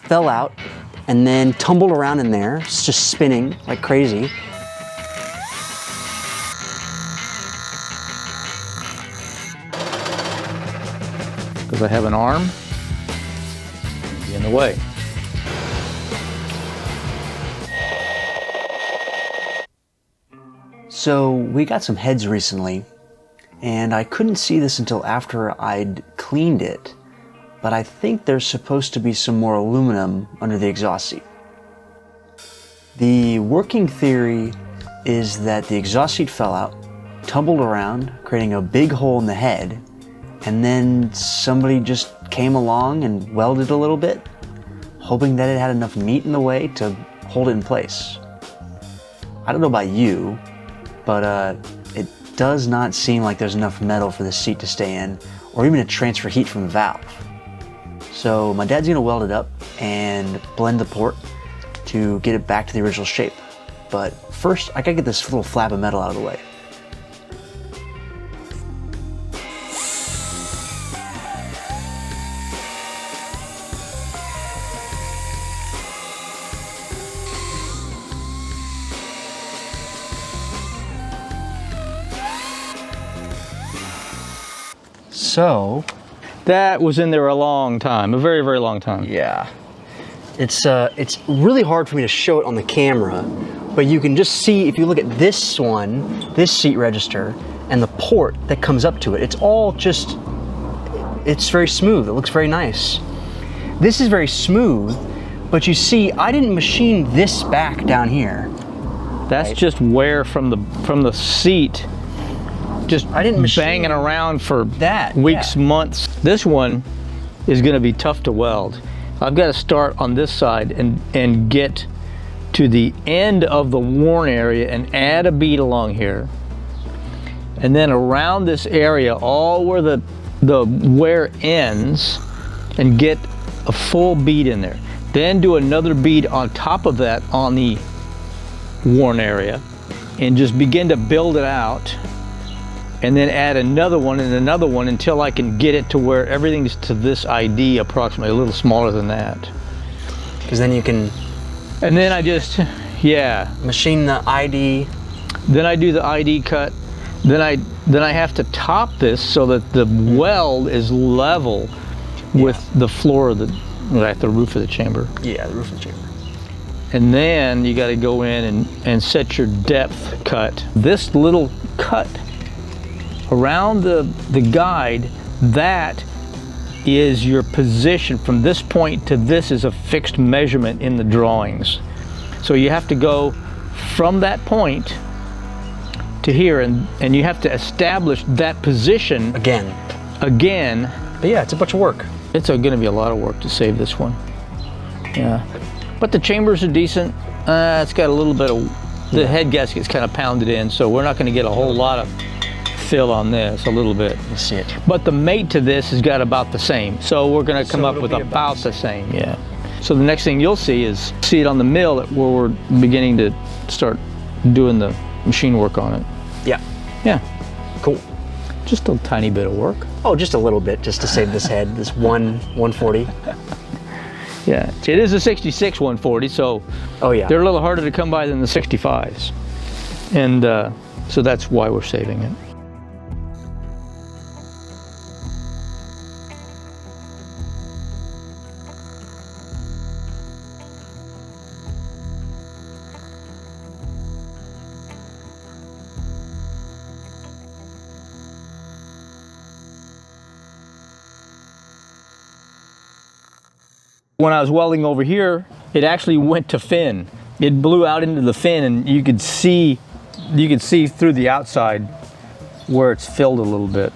fell out and then tumbled around in there. It's just spinning like crazy. Because I have an arm, be in the way. So we got some heads recently, and I couldn't see this until after I'd cleaned it, but I think there's supposed to be some more aluminum under the exhaust seat. The working theory is that the exhaust seat fell out, tumbled around, creating a big hole in the head, and then somebody just came along and welded a little bit, hoping that it had enough meat in the way to hold it in place. I don't know about you, but it does not seem like there's enough metal for the seat to stay in, or even to transfer heat from the valve. So my dad's gonna weld it up and blend the port to get it back to the original shape. But first, I gotta get this little flap of metal out of the way. So, that was in there a long time, a very, very long time. Yeah. It's really hard for me to show it on the camera, but you can just see, if you look at this one, this seat register, and the port that comes up to it, it's all just, it's very smooth. It looks very nice. This is very smooth, but you see, I didn't machine this back down here. That's right? Just wear from the seat. Just I didn't banging around for that weeks, months. This one is going to be tough to weld. I've got to start on this side and get to the end of the worn area and add a bead along here, and then around this area, all where the wear ends, and get a full bead in there. Then do another bead on top of that on the worn area, and just begin to build it out. And then add another one and another one until I can get it to where everything's to this ID, approximately, a little smaller than that. Because then you can... And then I just, yeah. Machine the ID. Then I do the ID cut. Then I have to top this so that the weld is level with the floor of the roof of the chamber. Yeah, the roof of the chamber. And then you got to go in and set your depth cut. This little cut around the guide, that is your position. From this point to this is a fixed measurement in the drawings. So you have to go from that point to here, and you have to establish that position again. But yeah, it's a bunch of work. It's going to be a lot of work to save this one. Yeah, but the chambers are decent. It's got a little bit of, the head gasket's kind of pounded in, so we're not going to get a whole lot of fill on this, a little bit. Let's see it. But the mate to this has got about the same. So we're going to come up with about the same, yeah. So the next thing you'll see it on the mill where we're beginning to start doing the machine work on it. Yeah. Yeah. Cool. Just a tiny bit of work. Oh, just a little bit, just to save this head, this 140. Yeah, it is a 66 140, so oh yeah, they're a little harder to come by than the 65s. And so that's why we're saving it. When I was welding over here, it actually went to fin. It blew out into the fin, and you could see through the outside where it's filled a little bit.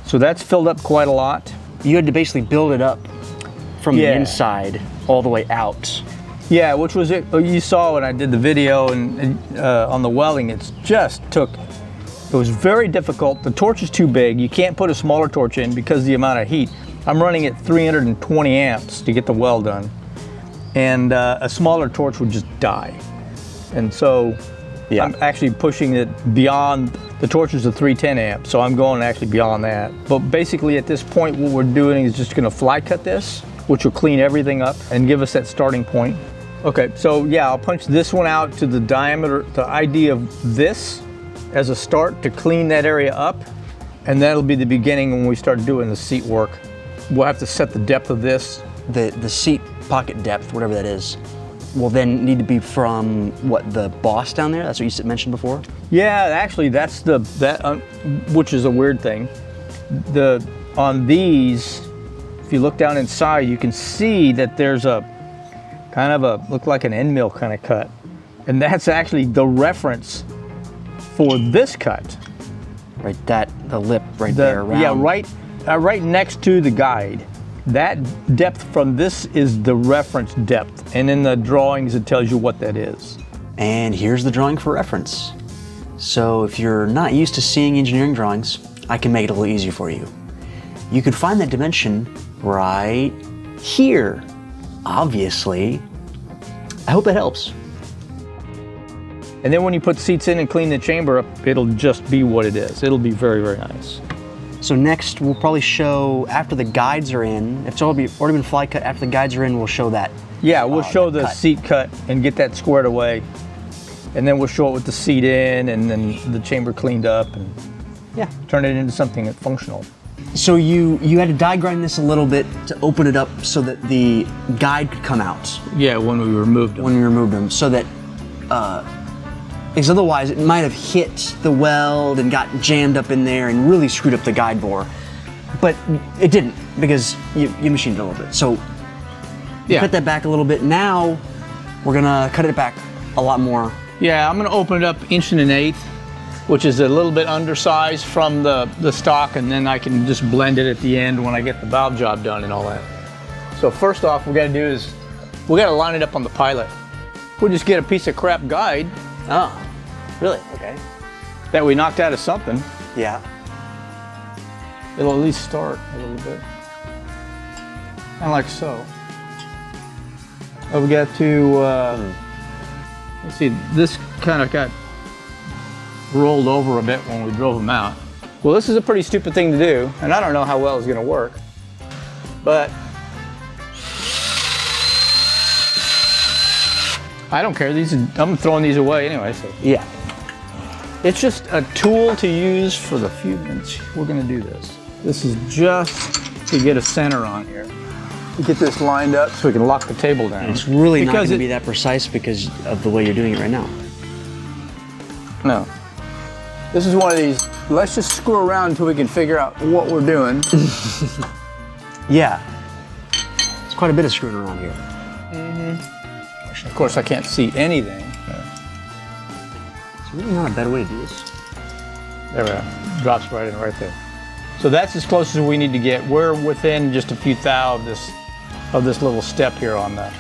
So that's filled up quite a lot. You had to basically build it up from the inside all the way out. Yeah, which was it. You saw when I did the video and on the welding. It was very difficult. The torch is too big. You can't put a smaller torch in because of the amount of heat. I'm running at 320 amps to get the weld done, and a smaller torch would just die. And so I'm actually pushing it beyond, the torch is a 310 amps, so I'm going actually beyond that. But basically at this point what we're doing is just going to fly cut this which will clean everything up and give us that starting point. Okay, so yeah, I'll punch this one out to the diameter, the idea of this as a start to clean that area up, and that'll be the beginning when we start doing the seat work. We'll have to set the depth of this. The seat pocket depth, whatever that is, will then need to be from what, the boss down there? That's what you mentioned before? Yeah, actually, that's which is a weird thing. On these, if you look down inside, you can see that there's a kind of look like an end mill kind of cut. And that's actually the reference for this cut. Right, the lip right there around. Yeah, right next to the guide. That depth from this is the reference depth. And in the drawings, it tells you what that is. And here's the drawing for reference. So if you're not used to seeing engineering drawings, I can make it a little easier for you. You can find that dimension right here. Obviously. I hope that helps. And then when you put seats in and clean the chamber up, it'll just be what it is. It'll be very, very nice. So next we'll probably show, after the guides are in, if it's already been fly cut, after the guides are in, we'll show that. Yeah, we'll show the cut. seat cut and get that squared away. And then we'll show it with the seat in and then the chamber cleaned up and Yeah. turn it into something that's functional. So you had to die grind this a little bit to open it up so that the guide could come out Yeah, when we removed them. when we removed them, so that, because otherwise it might have hit the weld and got jammed up in there and really screwed up the guide bore. But it didn't, because you machined it a little bit. So you cut that back a little bit. Now we're gonna cut it back a lot more. Yeah, I'm gonna open it up 1.1 inch, which is a little bit undersized from the stock, and then I can just blend it at the end when I get the valve job done and all that. So first off, we gotta do is, we gotta line it up on the pilot. We'll just get a piece of crap guide Oh, really? Okay. that we knocked out of something. Yeah. It'll at least start a little bit. And like so. Oh, we got to, let's see, this kind of got rolled over a bit when we drove them out. Well, this is a pretty stupid thing to do, and I don't know how well it's gonna work, but I don't care. I'm throwing these away anyway, so. Yeah. It's just a tool to use for the few minutes we're gonna do this. This is just to get a center on here. To get this lined up so we can lock the table down. It's really not going to be that precise because of the way you're doing it right now. No. This is one of these, let's just screw around until we can figure out what we're doing. Yeah. There's quite a bit of screwing around here. Mm-hmm. Of course, I can't see anything. It's really not a better way to do this. There we go. Drops right in right there. So that's as close as we need to get. We're within just a few thou of this little step here on that.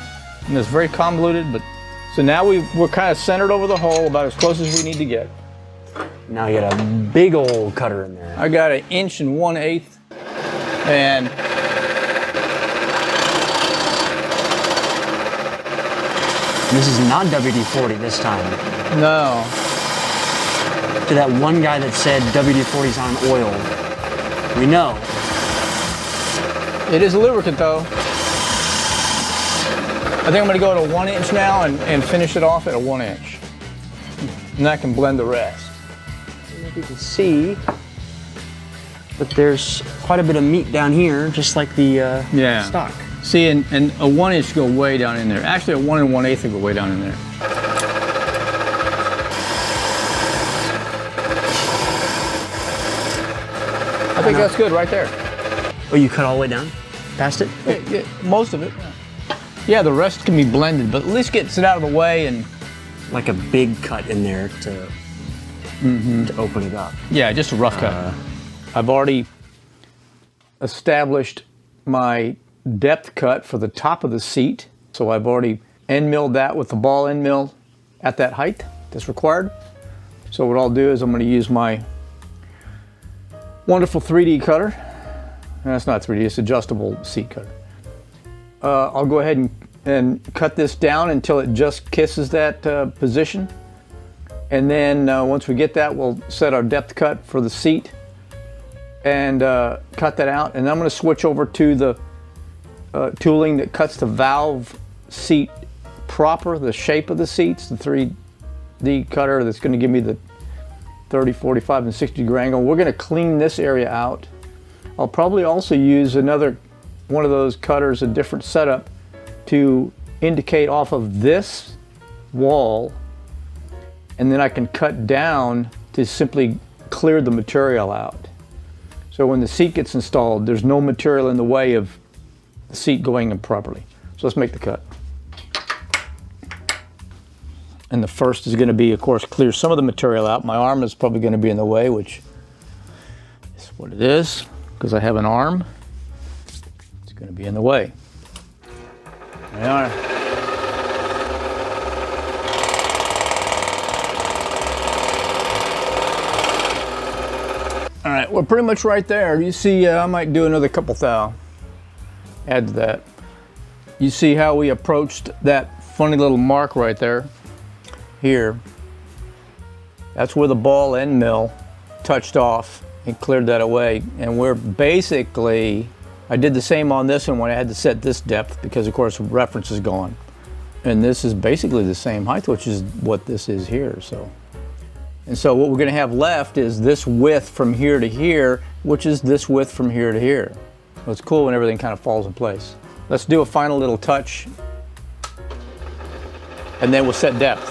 And it's very convoluted, but so now we're kind of centered over the hole, about as close as we need to get. Now you got a big old cutter in there. I got 1.1 inch, and this is not WD-40 this time. no, To that one guy that said WD-40's on oil, we know. it is a lubricant though. I think I'm going to go to 1 inch now and finish it off at a 1 inch. And that can blend the rest. You can see that there's quite a bit of meat down here, just like the stock. See, and a 1 inch go way down in there. Actually, a 1 1/8 will go way down in there. I think that's good right there. Oh, you cut all the way down? Past it? Yeah, most of it. Yeah, the rest can be blended, but at least gets it out of the way and. Like a big cut in there to open it up. Yeah, just a rough cut. I've already established my depth cut for the top of the seat. So I've already end milled that with the ball end mill at that height that's required. So what I'll do is I'm going to use my wonderful 3D cutter. No, it's not 3D, it's adjustable seat cutter. I'll go ahead and cut this down until it just kisses that position. And then once we get that, we'll set our depth cut for the seat and cut that out. And I'm going to switch over to the tooling that cuts the valve seat proper, the shape of the seats, the 3D cutter that's going to give me the 30, 45, and 60 degree angle. We're going to clean this area out. I'll probably also use another one of those cutters, a different setup, to indicate off of this wall, and then I can cut down to simply clear the material out. So when the seat gets installed, there's no material in the way of the seat going in properly. So let's make the cut. And the first is going to be, of course, clear some of the material out. My arm is probably going to be in the way, which is what it is, because I have an arm. It's going to be in the way. There we are. All right, we're pretty much right there. You see, I might do another couple thou. Add to that. You see how we approached that funny little mark right there? Here. That's where the ball end mill touched off and cleared that away. And we're basically, I did the same on this one when I had to set this depth because of course reference is gone. And this is basically the same height, which is what this is here. And so what we're going to have left is this width from here to here, which is this width from here to here. So it's cool when everything kind of falls in place. Let's do a final little touch, and then we'll set depth.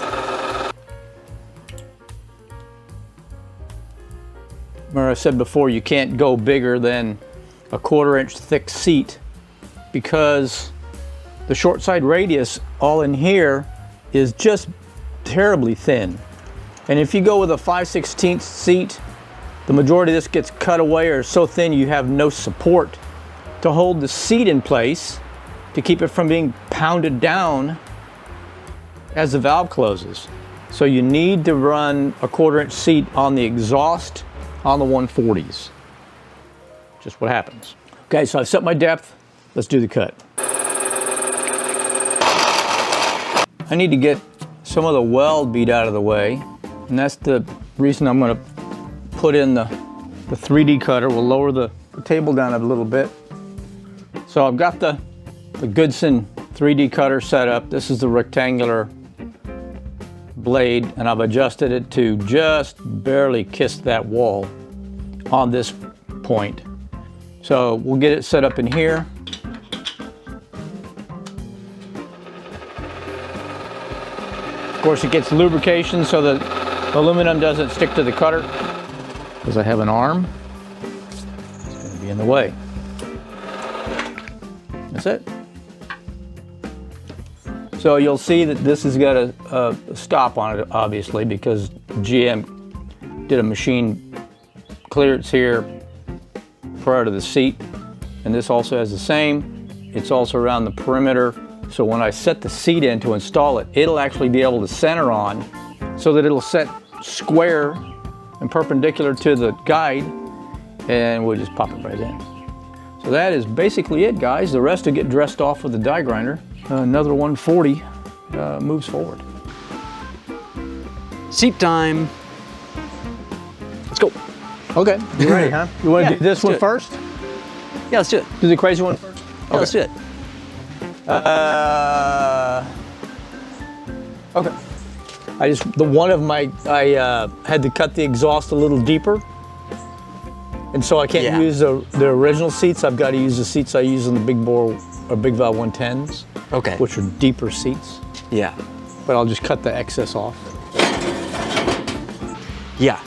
Remember I said before, you can't go bigger than a 1/4 inch thick seat because the short side radius all in here is just terribly thin. And if you go with a 5/16 seat, the majority of this gets cut away or so thin you have no support to hold the seat in place to keep it from being pounded down as the valve closes. So you need to run a 1/4 inch seat on the exhaust on the 140s. Just what happens. Okay, so I've set my depth. Let's do the cut. I need to get some of the weld bead out of the way, and that's the reason I'm going to put in the 3D cutter. We'll lower the table down a little bit. So I've got the Goodson 3D cutter set up. This is the rectangular blade, and I've adjusted it to just barely kiss that wall on this point. So we'll get it set up in here. Of course, it gets lubrication so the aluminum doesn't stick to the cutter. Because I have an arm, it's going to be in the way. That's it. So you'll see that this has got a stop on it, obviously, because GM did a machine clearance here prior to the seat. And this also has the same. It's also around the perimeter. So when I set the seat in to install it, it'll actually be able to center on so that it'll set square and perpendicular to the guide, and we'll just pop it right in. So that is basically it, guys. The rest will get dressed off with the die grinder. Another 140 moves forward. Seat time. Let's go. Okay, you ready, huh? You want to do this one first? Yeah, let's do it. Do the crazy one first? Yeah, let's do it. Okay. I had to cut the exhaust a little deeper, and so I can't use the original seats. I've got to use the seats I use in the big bore or big valve 110s. Okay. Which are deeper seats. Yeah. But I'll just cut the excess off. Yeah.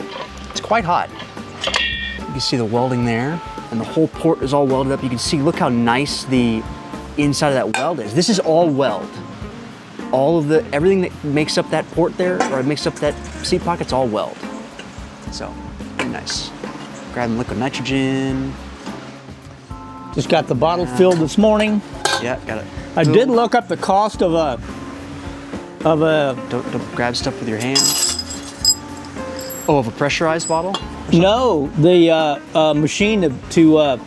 It's quite hot. You can see the welding there, and the whole port is all welded up. You can see, look how nice the inside of that weld is. This is all weld. All of everything that makes up that port there, or makes up that seat pocket's all weld. So, very nice. Grabbing liquid nitrogen. Just got the bottle filled this morning. Yeah, got it. I did look up the cost of a. Don't grab stuff with your hands. Oh, of a pressurized bottle? No, the machine to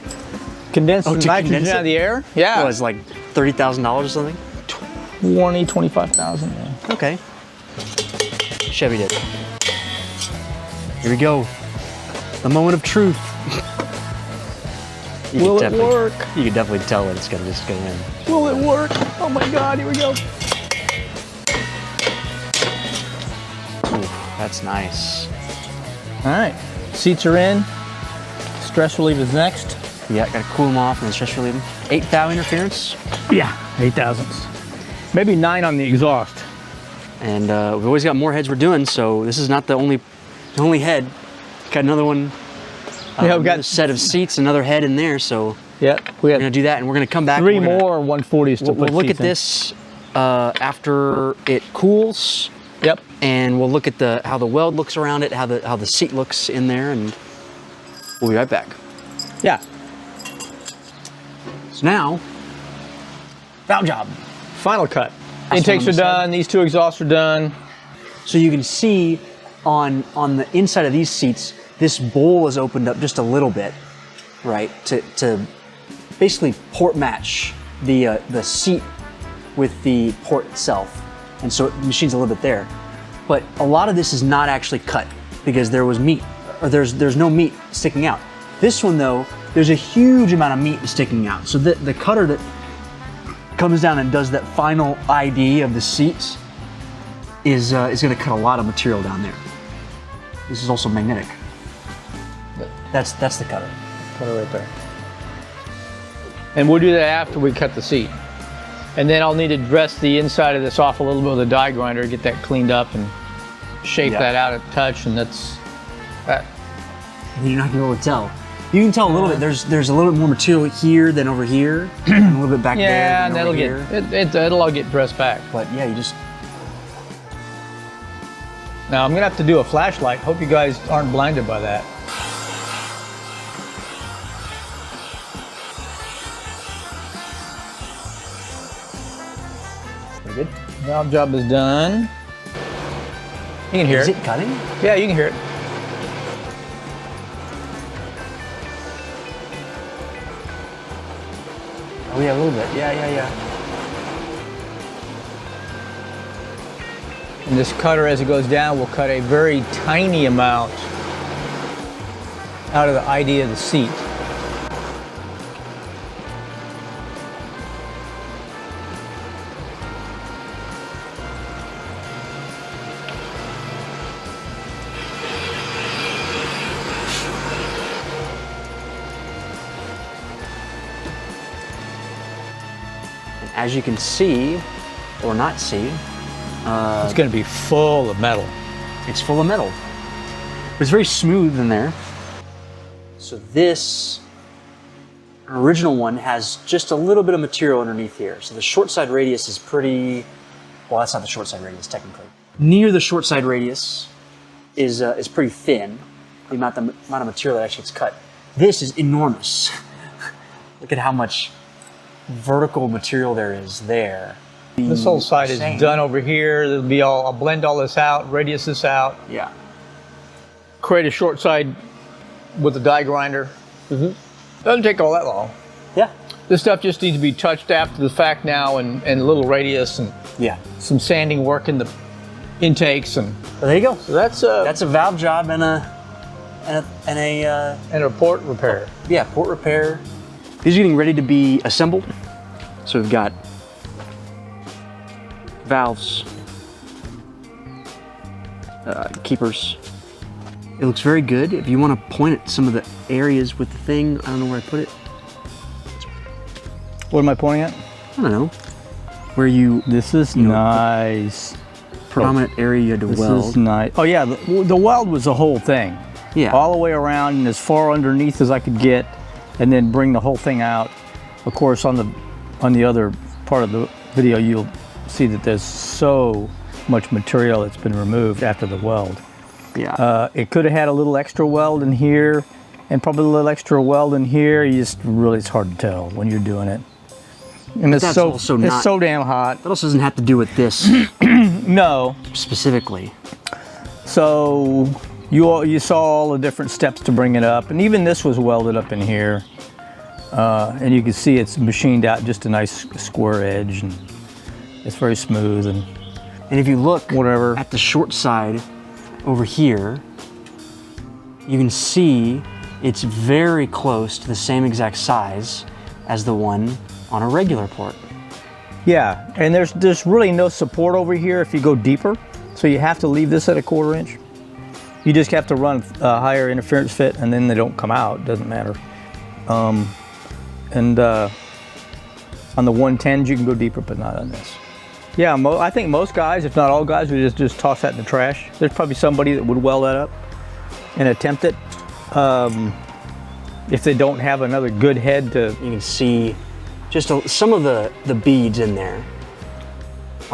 condense the nitrogen out of the air. Yeah. It was like $30,000 or something? 25,000. Yeah. Okay. Chevy did. Here we go. The moment of truth. Will it work? You can definitely tell that it's gonna just go in. Will it work? Oh my God, here we go. Ooh, that's nice. All right, seats are in. Stress relief is next. Yeah, gotta cool them off and then stress relieve them. 8 thou interference. Yeah, 8 thousandths. Maybe 9 on the exhaust. And we've always got more heads we're doing, so this is not the only head. Got another one. Yeah, we've got a set of seats, another head in there, so yeah, we're gonna do that, and we're gonna come back. 3 more 140s to We'll put look at seats in. this after it cools. Yep. And we'll look at how the weld looks around it, how the seat looks in there, and we'll be right back. Yeah. So now, valve job. Final cut. Last Intakes one are on this done. These 2 exhausts are done. So you can see on the inside of these seats, this bowl is opened up just a little bit, right? To basically port match the seat with the port itself. And so the machine's a little bit there. But a lot of this is not actually cut because there was meat, or there's no meat sticking out. This one though, there's a huge amount of meat sticking out. So the cutter that comes down and does that final ID of the seats is gonna cut a lot of material down there. This is also magnetic. That's the cutter. Put it right there. And we'll do that after we cut the seat. And then I'll need to dress the inside of this off a little bit with a die grinder, get that cleaned up and shape that out at touch, and that's that. You're not gonna be able to tell. You can tell a little bit. There's a little bit more material here than over here, and a little bit back there. Yeah, and than that'll over here. it'll all get dressed back. But yeah, you just. Now I'm gonna have to do a flashlight. Hope you guys aren't blinded by that. Pretty good. Valve job is done. You can hear Is it. it cutting? Yeah, you can hear it. Oh yeah, a little bit. Yeah. And this cutter, as it goes down, will cut a very tiny amount out of the ID of the seat. As you can see, or not see, It's going to be full of metal. it's full of metal. But it's very smooth in there. So this original one has just a little bit of material underneath here. So the short side radius is pretty, well, that's not the short side radius technically. Near the short side radius is pretty thin, the amount of material that actually gets cut. This is enormous. Look at how much vertical material there is there. This whole side is Insane. done over here. I'll blend all this out, radius this out, Yeah. create a short side with a die grinder. Doesn't take all that long. Yeah. This stuff just needs to be touched after the fact now, and a little radius and Yeah. some sanding work in the intakes, and Well, there you go. so that's That's a valve job and a port repair. yeah, port repair. These are getting ready to be assembled. So we've got valves, keepers. It looks very good. If you want to point at some of the areas with the thing, I don't know where I put it. What am I pointing at? I don't know. Where you This is nice. prominent area you had to This weld. is nice. Oh yeah, the weld was the whole thing. Yeah. All the way around and as far underneath as I could get, and then bring the whole thing out. Of course, on the other part of the video, you'll see that there's so much material that's been removed after the weld. Yeah. It could have had a little extra weld in here, and probably a little extra weld in here. It's hard to tell when you're doing it. And it's that's so also it's not- so damn hot. that also doesn't have to do with this No. specifically. So you saw all the different steps to bring it up, and even this was welded up in here. And you can see it's machined out just a nice square edge, and it's very smooth and And if you look whatever. at the short side over here, you can see It's very close to the same exact size as the one on a regular port. Yeah, and there's really no support over here if you go deeper, so you have to leave this at a 1/4 inch. You just have to run a higher interference fit, and then they don't come out. Doesn't matter. On the 110s you can go deeper, but not on this. Yeah, I think most guys, if not all guys, would just toss that in the trash. There's probably somebody that would weld that up and attempt it. If they don't have another good head to... You can see just some of the beads in there.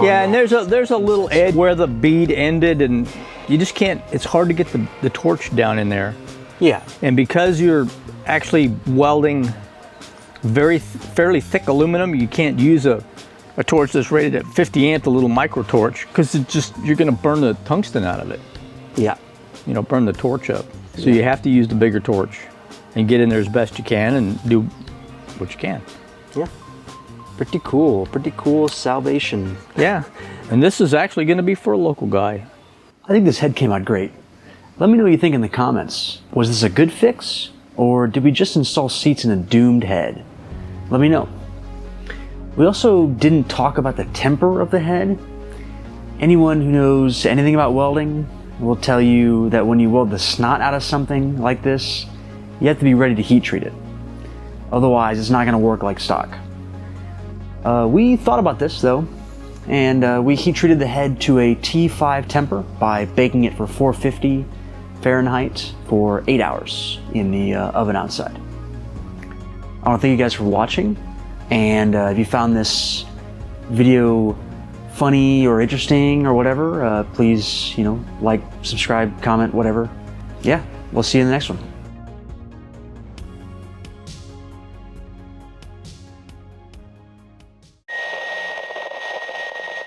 Yeah, and there's a little edge where the bead ended, and you just can't, it's hard to get the torch down in there. Yeah. And because you're actually welding fairly thick aluminum, you can't use a torch that's rated at 50 amp, the little micro torch, because you're gonna burn the tungsten out of it. Yeah. You know, burn the torch up. So you have to use the bigger torch and get in there as best you can and do what you can. Yeah. Pretty cool salvation. Yeah. And this is actually gonna be for a local guy. I think this head came out great. Let me know what you think in the comments. Was this a good fix, or did we just install seats in a doomed head? Let me know. We also didn't talk about the temper of the head. Anyone who knows anything about welding will tell you that when you weld the snot out of something like this, you have to be ready to heat treat it. Otherwise, it's not gonna work like stock. We thought about this though, and we heat treated the head to a T5 temper by baking it for 450 Fahrenheit for 8 hours in the oven outside. I want to thank you guys for watching, and if you found this video funny or interesting or whatever, please, like, subscribe, comment, whatever. Yeah, we'll see you in the next one.